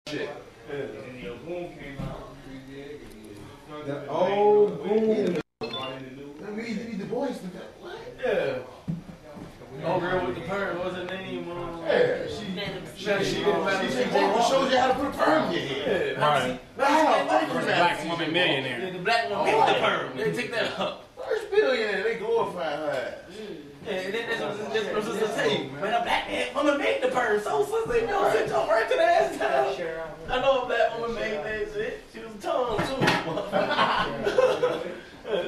shit. And your boom came out. The old boom. Let me eat the boys with that. What? Yeah. Oh, girl with the perm, what's her name? Yeah, she shows you how to put a perm in your head. Yeah, Right. Black woman millionaire. Yeah, the black one made the perm. They take that up. First billionaire, they glorify her. Yeah, and then that's what sister say. Man, a black woman made the perm. So sister, you know, sit your right to the ass down. I know a black woman made that shit. She was tongue too.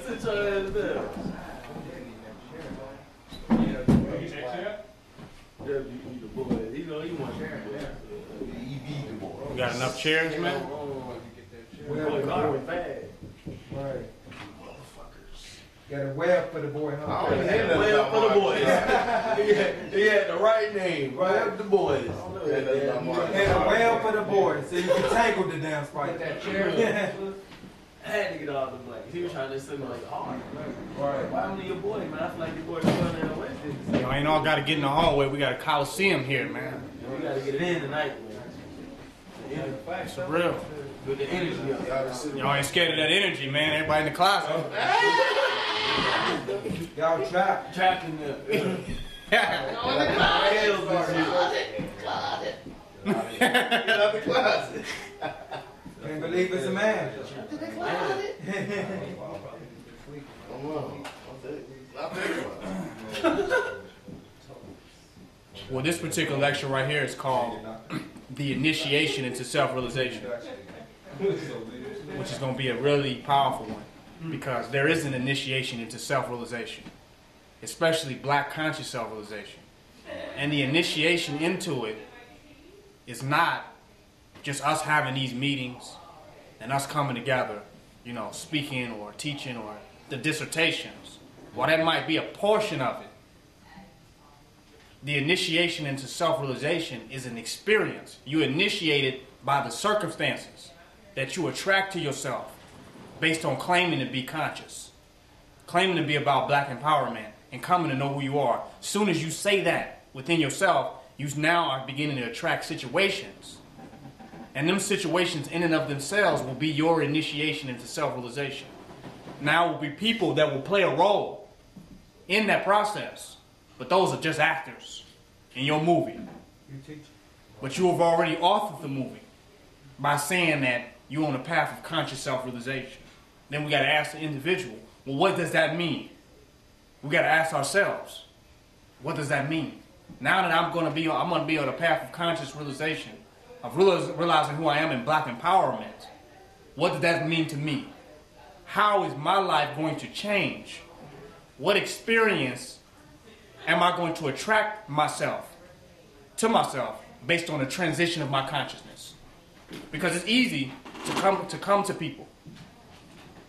Sit your ass down. Yeah, you the boy. You know, you want to share it. We got enough chairs, man? Right. Got a web for the boy, huh? I don't hear Web for the boys. He had the right name. Web the boys. And a web for the boy, so you can tangle the damn spike. That chair. I had to get all the blacks. He was trying to send me like hard. Right. Why only your boy, man? I feel like your boy going in the West. Y'all ain't all got to get in the hallway. We got a coliseum here, man. We gotta get it in tonight, man. It's for real. With the energy up. Y'all ain't scared of that energy, man. Everybody in the closet. Y'all trapped. Trapped in there. Yeah. Get out the closet. Can't believe it's a man. Come on. I'll take it. Well, this particular lecture right here is called The Initiation into Self-Realization, which is going to be a really powerful one because there is an initiation into self-realization, especially black conscious self-realization. And the initiation into it is not just us having these meetings and us coming together, you know, speaking or teaching or the dissertations. While that might be a portion of it, the initiation into self-realization is an experience. You initiate it by the circumstances that you attract to yourself based on claiming to be conscious, claiming to be about black empowerment, and coming to know who you are. As soon as you say that within yourself, you now are beginning to attract situations. And them situations in and of themselves will be your initiation into self-realization. Now will be people that will play a role in that process. But those are just actors in your movie. But you have already authored the movie by saying that you're on a path of conscious self-realization. Then we got to ask the individual, well, what does that mean? We got to ask ourselves, what does that mean? Now that I'm going to be on a path of conscious realization, of realizing who I am in black empowerment, what does that mean to me? How is my life going to change? What experience am I going to attract to myself based on the transition of my consciousness? Because it's easy to come to people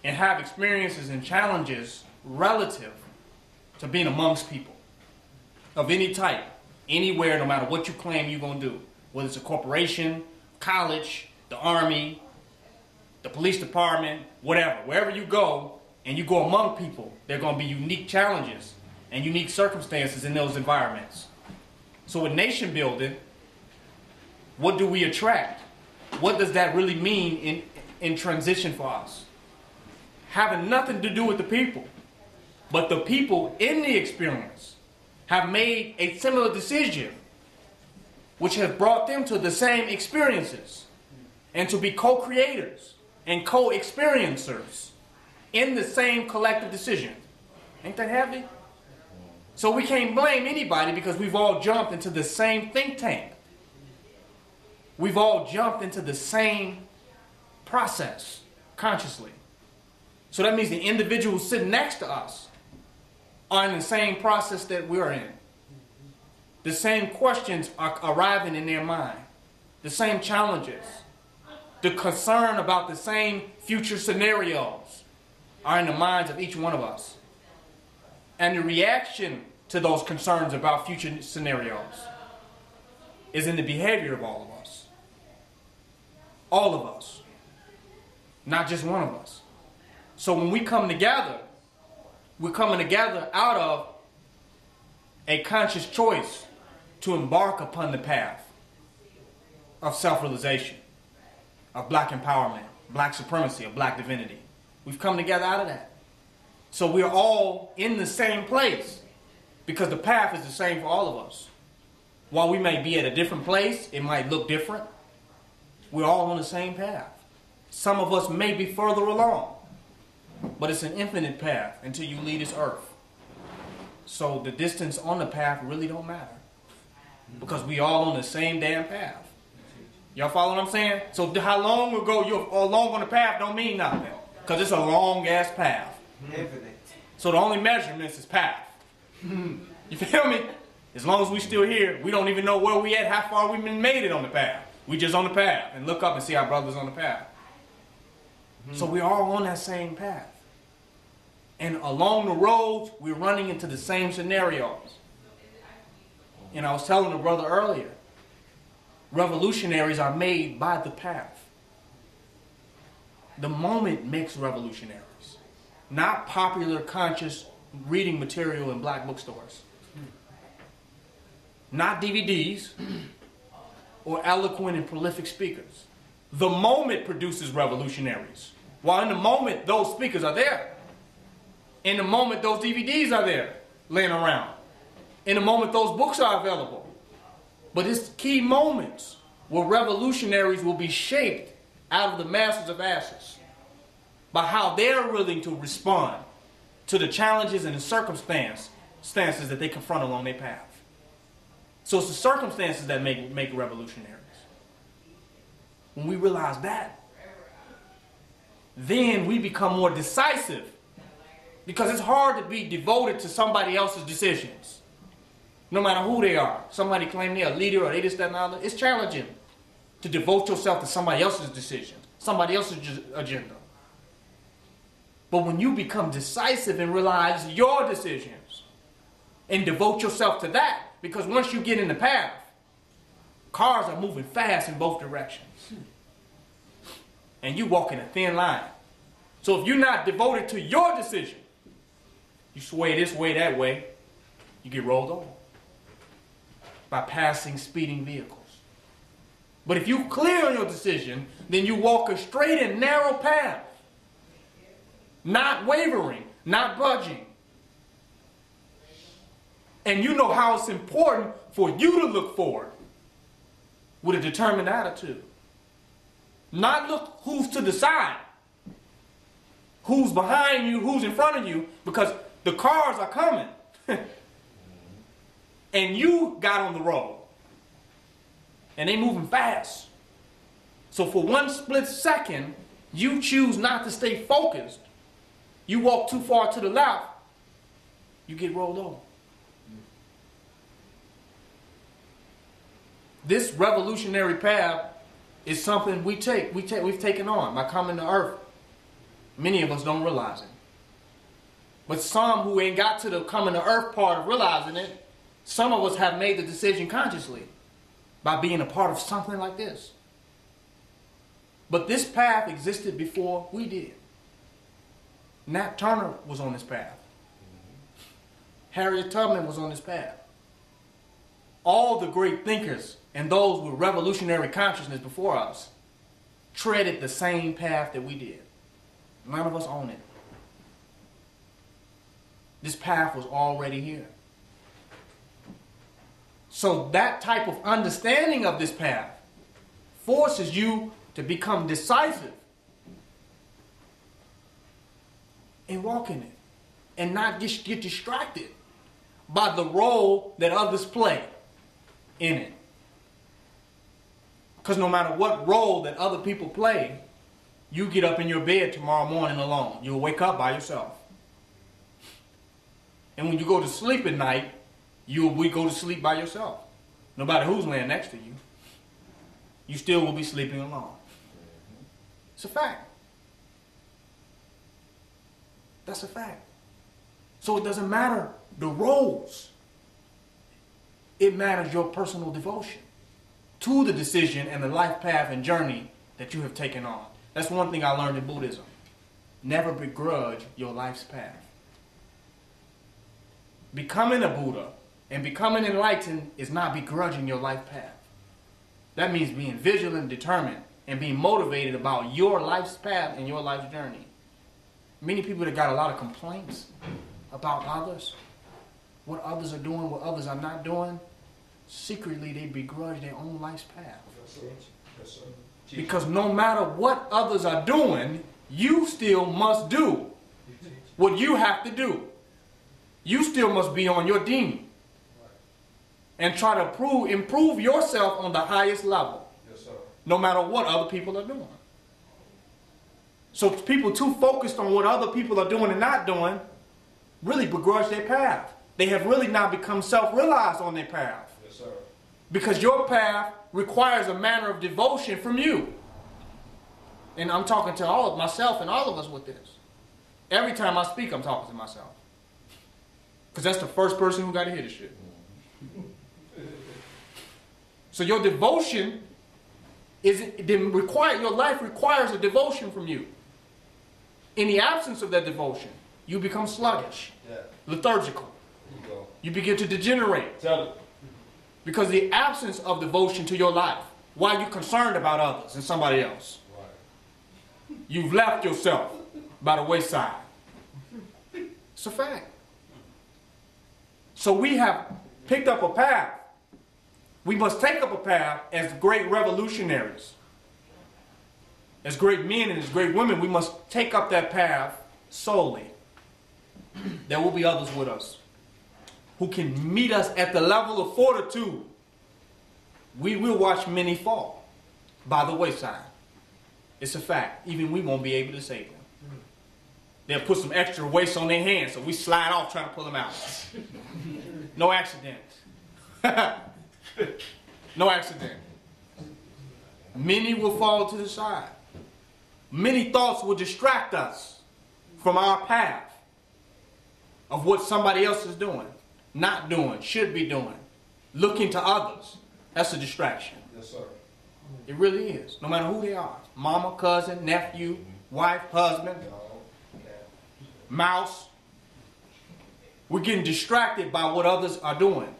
and have experiences and challenges relative to being amongst people of any type, anywhere, no matter what you claim you're going to do. Whether it's a corporation, college, the army, the police department, whatever. Wherever you go and you go among people, there are going to be unique challenges and unique circumstances in those environments. So with nation building, what do we attract? What does that really mean in transition for us? Having nothing to do with the people, but the people in the experience have made a similar decision, which has brought them to the same experiences and to be co-creators and co-experiencers in the same collective decision. Ain't that heavy? So we can't blame anybody because we've all jumped into the same think tank. We've all jumped into the same process consciously. So that means the individuals sitting next to us are in the same process that we're in. The same questions are arriving in their mind. The same challenges. The concern about the same future scenarios are in the minds of each one of us. And the reaction to those concerns about future scenarios is in the behavior of all of us. All of us. Not just one of us. So when we come together, we're coming together out of a conscious choice to embark upon the path of self-realization. of black empowerment, black supremacy, of black divinity. We've come together out of that. So we're all in the same place because the path is the same for all of us. While we may be at a different place, it might look different. We're all on the same path. Some of us may be further along, but it's an infinite path until you leave this earth. So the distance on the path really don't matter because we all on the same damn path. Y'all follow what I'm saying? So how long ago you're along on the path don't mean nothing because it's a long ass path. Infinite. So the only measurements is path. You feel me? As long as we still here, we don't even know where we at, how far we been made it on the path. We just on the path and look up and see our brothers on the path. So we're all on that same path. And along the roads, we're running into the same scenarios. And I was telling the brother earlier, revolutionaries are made by the path. The moment makes revolutionaries. Not popular, conscious reading material in black bookstores. Not DVDs or eloquent and prolific speakers. The moment produces revolutionaries. While in the moment, those speakers are there. In the moment, those DVDs are there, laying around. In the moment, those books are available. But it's key moments where revolutionaries will be shaped out of the masses of ashes by how they're willing to respond to the challenges and the circumstances that they confront along their path. So it's the circumstances that make revolutionaries. When we realize that, then we become more decisive. Because it's hard to be devoted to somebody else's decisions. No matter who they are. Somebody claim they're a leader or they this, that, and the other. It's challenging to devote yourself to somebody else's decisions. Somebody else's agenda. But when you become decisive and realize your decisions and devote yourself to that, because once you get in the path, cars are moving fast in both directions. And you walk in a thin line. So if you're not devoted to your decision, you sway this way, that way, you get rolled over by passing, speeding vehicles. But if you clear on your decision, then you walk a straight and narrow path. Not wavering, not budging. And you know how it's important for you to look forward with a determined attitude. Not look who's to the side, who's behind you, who's in front of you, because the cars are coming. And you got on the road. And they moving fast. So for one split second, you choose not to stay focused. You walk too far to the left, you get rolled over. This revolutionary path is something we've taken on by coming to earth. Many of us don't realize it. But some who ain't got to the coming to earth part of realizing it, some of us have made the decision consciously by being a part of something like this. But this path existed before we did. Nat Turner was on this path. Harriet Tubman was on this path. All the great thinkers and those with revolutionary consciousness before us treaded the same path that we did. None of us own it. This path was already here. So that type of understanding of this path forces you to become decisive and walk in it and not just get distracted by the role that others play in it. Because no matter what role that other people play, you get up in your bed tomorrow morning alone. You'll wake up by yourself. And when you go to sleep at night, you will go to sleep by yourself. No matter who's laying next to you, you still will be sleeping alone. It's a fact. That's a fact. So it doesn't matter the roles. It matters your personal devotion to the decision and the life path and journey that you have taken on. That's one thing I learned in Buddhism. Never begrudge your life's path. Becoming a Buddha and becoming enlightened is not begrudging your life path. That means being vigilant and determined and being motivated about your life's path and your life's journey. Many people that got a lot of complaints about others, what others are doing, what others are not doing, secretly they begrudge their own life's path. Because no matter what others are doing, you still must do what you have to do. You still must be on your demon and try to improve yourself on the highest level, no matter what other people are doing. So people too focused on what other people are doing and not doing really begrudge their path. They have really not become self-realized on their path. Yes, sir. Because your path requires a manner of devotion from you. And I'm talking to all of myself and all of us with this. Every time I speak, I'm talking to myself. Because that's the first person who got to hear this shit. So your devotion your life requires a devotion from you. In the absence of that devotion, you become sluggish, lethargical. You begin to degenerate. Tell it. Because the absence of devotion to your life, while you're concerned about others and somebody else, you've left yourself by the wayside. It's a fact. So we have picked up a path. We must take up a path as great revolutionaries. As great men and as great women, we must take up that path solely. There will be others with us who can meet us at the level of fortitude. We will watch many fall by the wayside. It's a fact. Even we won't be able to save them. They'll put some extra weights on their hands, so we slide off trying to pull them out. No accidents. No accident. Many will fall to the side. Many thoughts will distract us from our path of what somebody else is doing, not doing, should be doing, looking to others. That's a distraction. Yes, sir. It really is. No matter who they are. Mama, cousin, nephew, wife, husband, mouse. We're getting distracted by what others are doing.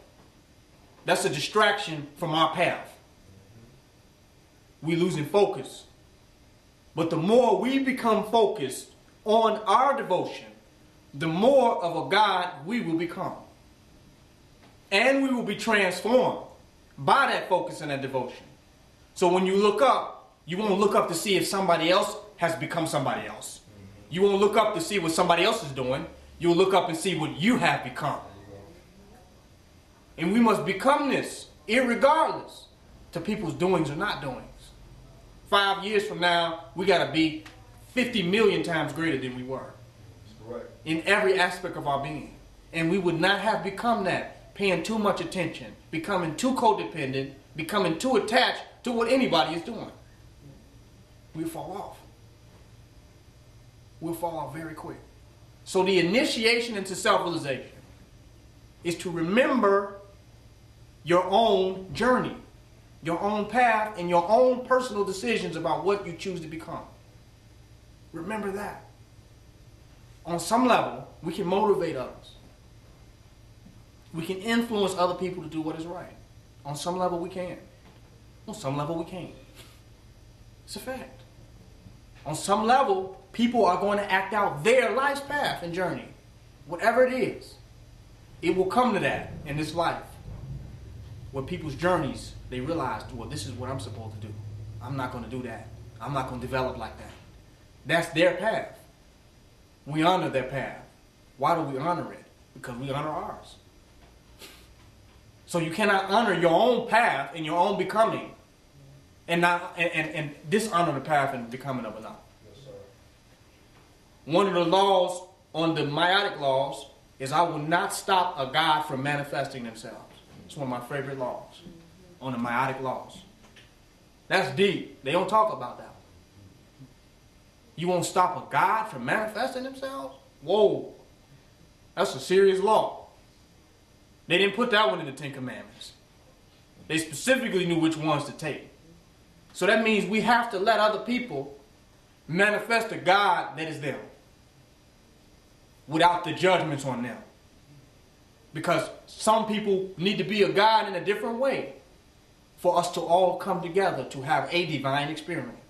That's a distraction from our path. We're losing focus. But the more we become focused on our devotion, the more of a God we will become. And we will be transformed by that focus and that devotion. So when you look up, you won't look up to see if somebody else has become somebody else. You won't look up to see what somebody else is doing. You'll look up and see what you have become. And we must become this, irregardless to people's doings or not doings. 5 years from now, we got to be 50 million times greater than we were. In every aspect of our being. And we would not have become that, paying too much attention, becoming too codependent, becoming too attached to what anybody is doing. We'll fall off. We'll fall off very quick. So the initiation into self-realization is to remember your own journey, your own path, and your own personal decisions about what you choose to become. Remember that. On some level, we can motivate others. We can influence other people to do what is right. On some level, we can. On some level, we can't. It's a fact. On some level, people are going to act out their life's path and journey. Whatever it is, it will come to that in this life. Where people's journeys, they realize, well, this is what I'm supposed to do. I'm not going to do that. I'm not going to develop like that. That's their path. We honor their path. Why do we honor it? Because we honor ours. So you cannot honor your own path and your own becoming and dishonor the path and becoming of another. Yes, sir. One of the laws on the Maitic laws is I will not stop a God from manifesting themselves. It's one of my favorite laws on the Maitic laws. That's deep. They don't talk about that. You won't stop a God from manifesting themselves? Whoa. That's a serious law. They didn't put that one in the Ten Commandments. They specifically knew which ones to take. So that means we have to let other people manifest the God that is them without the judgments on them. Because some people need to be a God in a different way. for us to all come together to have a divine experience.